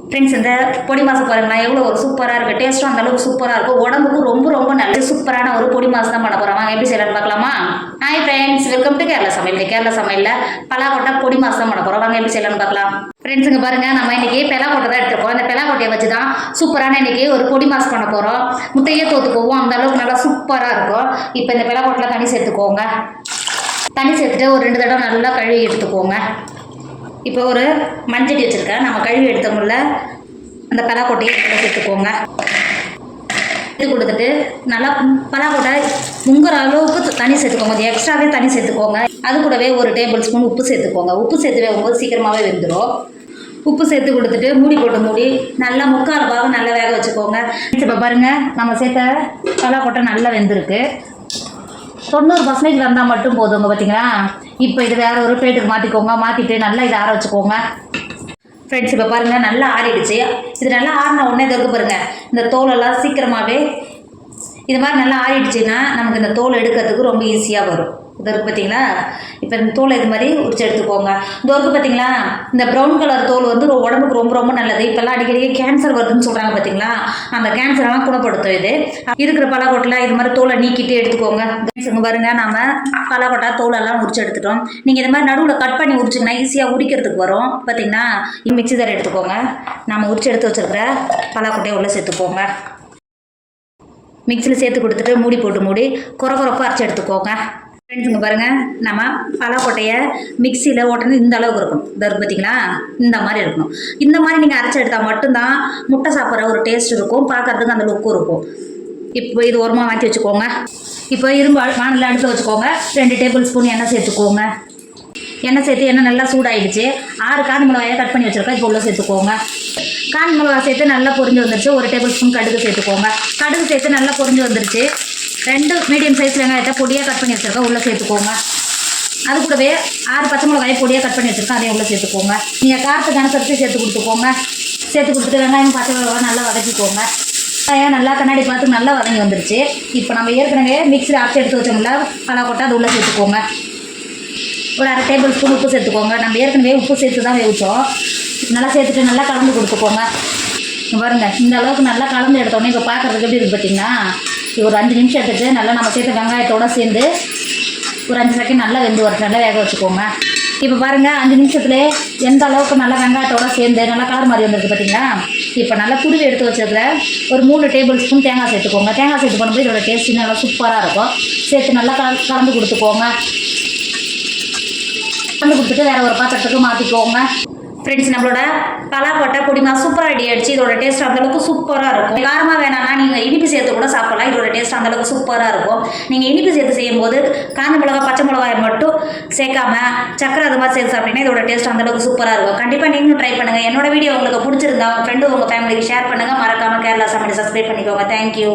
Friends இந்த பொடி மாதம் பாருங்களா எவ்வளோ ஒரு சூப்பராக இருக்குது. டேஸ்ட்டும் அந்தளவுக்கு சூப்பராக இருக்கும். உடம்புக்கு ரொம்ப ரொம்ப நல்ல சூப்பரான ஒரு பொடி மாதம் தான் பண்ண போகிறோம். வாங்க எப்படி செய்யலாம்னு பார்க்கலாமா? Hi friends, welcome to Kerala சமையல். கேரளா சமையலில் பலாக்கொட்டை பொடி மாதம் தான் பண்ண போகிறோம். வாங்க எப்படி செய்யலாம்னு பார்க்கலாம். ஃப்ரெண்ட்ஸ் இங்கே பாருங்கள், நம்ம இன்றைக்கி பலாக்கொட்டை தான் எடுத்துருக்கோம். அந்த பலாக்கொட்டையை வச்சு தான் சூப்பரான இன்றைக்கி ஒரு பொடி மாதம் பண்ண போகிறோம். முட்டையே தோற்று போவோம், அந்த அளவுக்கு நல்லா சூப்பராக இருக்கும். இப்போ இந்த பலாக்கொட்டையில் தண்ணி சேர்த்துக்கோங்க. தண்ணி சேர்த்துட்டு ஒரு 2 தடவை நல்லா கழுவி எடுத்துக்கோங்க. இப்போ ஒரு மஞ்சள் வச்சுருக்கேன். நம்ம கழுவி எடுத்தோம்ல அந்த பலாக்கொட்டையை சேர்த்துக்கோங்க. இது கொடுத்துட்டு நல்லா பலாக்கொட்டை முங்குற அளவுக்கு தண்ணி சேர்த்துக்கோங்க. கொஞ்சம் எக்ஸ்ட்ராவே தண்ணி சேர்த்துக்கோங்க. அது கூடவே ஒரு டேபிள் ஸ்பூன் உப்பு சேர்த்துக்கோங்க. உப்பு சேர்த்து வைக்கும்போது சீக்கிரமாகவே வெந்துடும். உப்பு சேர்த்து கொடுத்துட்டு மூடி நல்லா 3/4 பாகம் நல்லா வேக வச்சுக்கோங்க. இப்போ பாருங்கள், நம்ம சேர்த்த பலாக்கொட்டை நல்லா வெந்திருக்கு. 90% வந்தால் மட்டும் போதுங்க. பார்த்தீங்களா? இப்போ இது வேறு ஒரு பிளேட்டுக்கு மாற்றிக்கோங்க. மாற்றிட்டு நல்லா இதை ஆற வச்சுக்கோங்க. ஃப்ரெண்ட்ஸ் இப்போ பாருங்கள், நல்லா ஆறிடுச்சு. இது நல்லா ஆறின உடனே இதற்கு பாருங்கள், இந்த தோலெல்லாம் சீக்கிரமாகவே இது மாதிரி நல்லா ஆறிடுச்சுன்னா நமக்கு இந்த தோல் எடுக்கிறதுக்கு ரொம்ப ஈஸியாக வரும். இதற்கு பார்த்தீங்களா? இப்போ இந்த தோலை இது மாதிரி உரிச்சு எடுத்துக்கோங்க. இந்த ஒர்க்கு பார்த்தீங்களா, இந்த ப்ரௌன் கலர் தோல் வந்து உடம்புக்கு ரொம்ப ரொம்ப நல்லது. இப்போல்லாம் அடிக்கடி கேன்சர் வருதுன்னு சொல்கிறாங்க. பார்த்தீங்களா? அந்த கேன்சரெல்லாம் குணப்படுத்தும். இது இருக்கிற பலாக்கொட்டையில் இது மாதிரி தோலை நீக்கிட்டு எடுத்துக்கோங்க. இங்கே பாருங்கள், நம்ம பலாக்கொட்டை தோலெல்லாம் உரிச்சு எடுத்துட்டோம். நீங்கள் இது மாதிரி நடுவில் கட் பண்ணி உரிச்சிங்கன்னா ஈஸியாக உரிக்கிறதுக்கு வரும். பார்த்தீங்கன்னா மிக்ஸி தர எடுத்துக்கோங்க. நம்ம உரிச்சு எடுத்து வச்சுருக்கிற பலாக்கொட்டையை உள்ளே சேர்த்துக்கோங்க. மிக்சியில் சேர்த்து கொடுத்துட்டு மூடி குறப்பாக அரைச்சி எடுத்துக்கோங்க. ஃப்ரெண்ட்ஸ் இங்கே பாருங்கள், நம்ம பலாக்கொட்டையை மிக்சியில் ஓட்டணும் இந்த அளவுக்கு இருக்கணும். இதற்கு பார்த்தீங்களா? இந்த மாதிரி இருக்கணும். இந்த மாதிரி நீங்கள் அரைச்சி எடுத்தால் மட்டும்தான் முட்டை சாப்பிட்ற ஒரு டேஸ்ட் இருக்கும், பார்க்குறதுக்கு அந்த லுக்கும் இருக்கும். இப்போ இது ஓரமாக மாற்றி வச்சுக்கோங்க. இப்போ இரும்பு வானலில் அடுத்து வச்சுக்கோங்க. 2 டேபிள் ஸ்பூன் எண்ணெய் சேர்த்துக்கோங்க. எண்ணெய் சேர்த்து எண்ணெய் நல்லா சூடாகிடுச்சு. 6 காஞ்ச மிளகாயை கட் பண்ணி வச்சுருக்கேன். இப்போ உள்ள சேர்த்துக்கோங்க. காஞ்ச மிளகா சேர்த்து நல்லா பொரிஞ்சு வந்துருச்சு. 1 டேபிள் ஸ்பூன் கடுகு சேர்த்துக்கோங்க. கடுகு சேர்த்து நல்லா பொரிஞ்சு வந்துருச்சு. 2 மீடியம் சைஸ் வெங்காயத்தை பொடியாக கட் பண்ணி வச்சுருக்கேன். உள்ளே சேர்த்துக்கோங்க. அது கூடவே 6 பச்சை மிளகாயை பொடியாக கட் பண்ணி வச்சுருக்கேன். அதையும் உள்ளே சேர்த்துக்கோங்க. நீங்கள் காரத்துக்கு அனுசரித்து சேர்த்து கொடுத்துக்கோங்க. சேர்த்து கொடுத்துட்டு வெங்காயம் பச்சை மிளகா நல்லா வதக்கிக்கோங்க. வெங்காயம் நல்லா கண்ணாடி பார்த்து நல்லா வதங்கி வந்துருச்சு. இப்போ நம்ம ஏற்கனவே மிக்ஸியில் அரைச்சி எடுத்து வச்சோம்ல பலாக்கொட்டை, அது உள்ளே சேர்த்துக்கோங்க. ஒரு 1/2 டேபிள் ஸ்பூன் உப்பு சேர்த்துக்கோங்க. நம்ம ஏற்கனவே உப்பு சேர்த்து தான் வேவிச்சோம். நல்லா சேர்த்துட்டு நல்லா கலந்து கொடுத்துக்கோங்க. பாருங்கள், இந்த அளவுக்கு நல்லா கலந்து எடுத்தோன்னே இப்போ பார்க்குறதுக்கு எப்படி இருக்குது பார்த்தீங்கன்னா, ஒரு 5 நிமிஷம் எடுத்துகிட்டு நல்லா நம்ம சேர்த்த வெங்காயத்தோடு சேர்ந்து ஒரு 5 செகண்ட் நல்லா வெந்து வரட்டும். நல்லா வேக வச்சுக்கோங்க. இப்போ பாருங்கள், 5 நிமிஷத்துலேயே எந்த அளவுக்கு நல்லா வெங்காயத்தோடு சேர்ந்து நல்லா கலர் மாதிரி வந்துருக்கு பார்த்தீங்களா? இப்போ நல்லா துருவி எடுத்து வச்சுருக்கிற ஒரு 3 டேபிள் ஸ்பூன் தேங்காய் சேர்த்துக்கோங்க. தேங்காய் சேர்த்து பண்ணும்போது இதோட டேஸ்ட்டு நல்லா சூப்பராக இருக்கும். சேர்த்து நல்லா கலந்து கொடுத்துக்கோங்க. கலந்து கொடுத்துட்டு வேறு ஒரு பாத்திரத்துக்கு மாற்றிக்கோங்க. ஃப்ரெண்ட்ஸ், நம்மளோட பலாக்கொட்டை பொடிமா சூப்பராக ரெடி ஆகிடுச்சு. இதோட டேஸ்ட் அந்தளவுக்கு சூப்பராக இருக்கும். காரமாக வேணாம்னா நீங்கள் இனிப்பு சேர்த்து கூட சாப்பிடலாம். இதோட டேஸ்ட் அந்தளவுக்கு சூப்பராக இருக்கும். நீங்கள் இனிப்பு சேர்த்து செய்யும்போது காஞ்ச மிளகா பச்சை மிளகாய் மட்டும் சேர்க்காம சக்கரை அது மாதிரி சேர்த்து சாப்பிட்டீங்கன்னா இதோட டேஸ்ட் அந்தளவுக்கு சூப்பராக இருக்கும். கண்டிப்பாக நீங்களும் ட்ரை பண்ணுங்கள். என்னோட வீடியோ உங்களுக்கு பிடிச்சிருந்தா உங்கள் ஃப்ரெண்டு உங்கள் ஃபேமிலிக்கு ஷேர் பண்ணுங்கள். மறக்காமல் கேரளா சமையல் சப்ஸ்கிரைப் பண்ணிக்கோங்க. தேங்க்யூ.